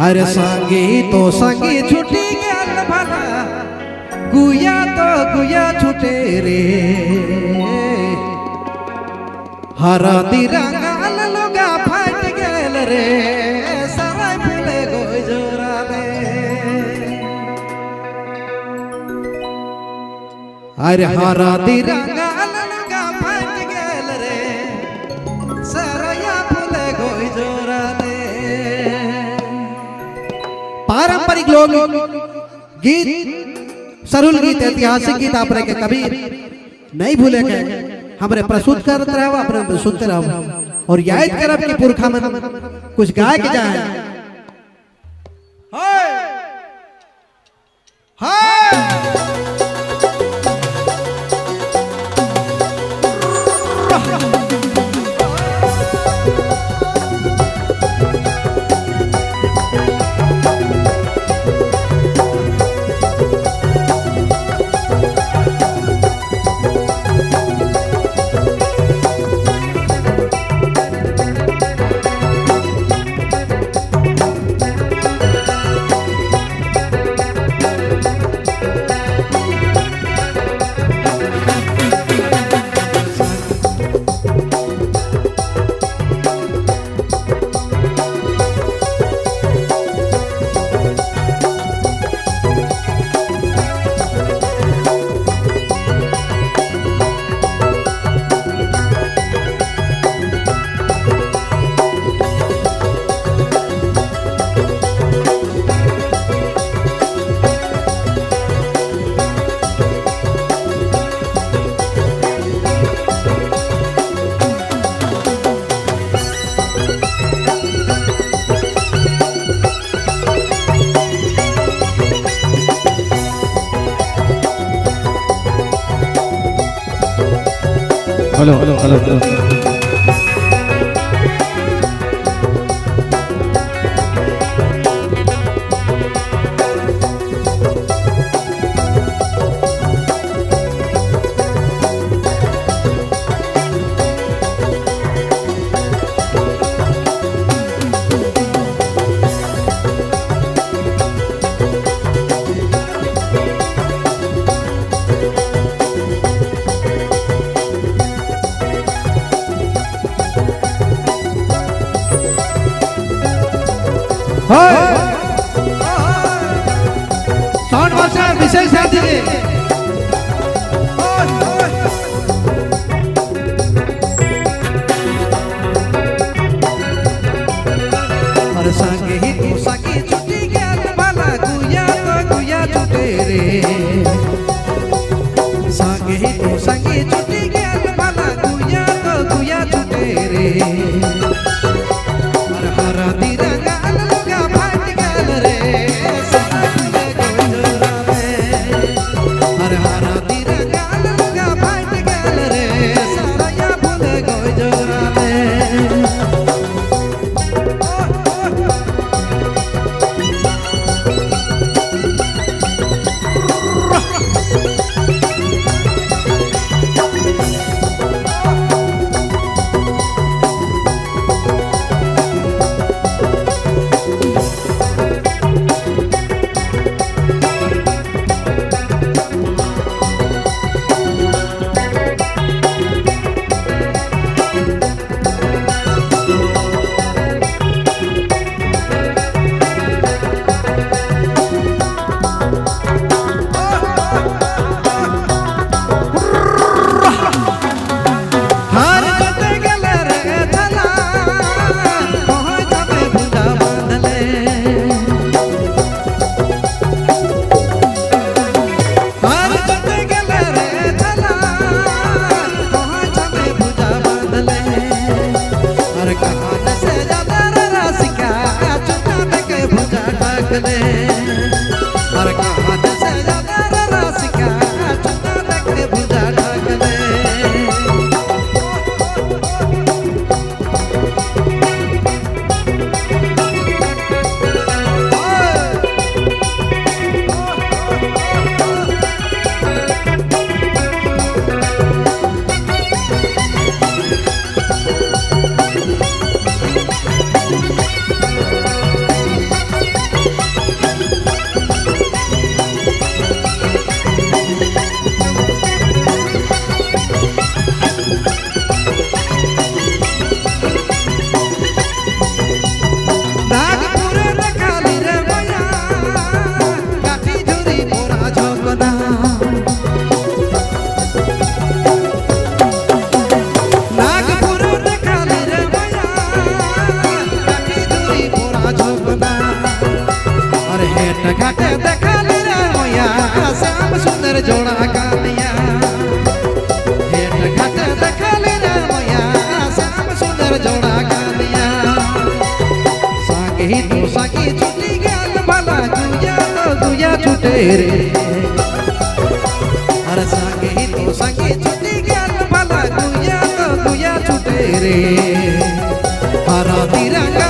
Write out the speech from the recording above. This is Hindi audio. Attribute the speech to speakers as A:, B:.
A: अरे संगी तो संगी छुटी गल भला गुया तो गुया छुटे रे हरा तिरंगा लुगा फट गल रे सराय फूले गोई जोरा ले अरे हरा तिरंगा लुगा फट गल रे सराया फूले गोई जोरा ले। पारंपरिक लोग गीत सरल गीत ऐतिहासिक गीत आपरे के कभी नहीं भूले के हमरे प्रस्तुत करते रहो अपने सुनते रहो और याद करब कि पुरखा मन कुछ गाय के जाए hi hi
B: hello hello hello hello
A: sound master विशेष ध्यान दीजिए। और संगे ही तो संगे छुट्टी गल भला गुया तो गुया छुटे रे संगे ही तो संगे छुट्टी गल भला गुया तो गुया छुटे रे और हरा तिरंगा लुगा फट गल रे छूटे रे हर संगे ही तो संगे छूटी ज्ञान भला गुया तो गुया छूटे रे हरा तिरंगा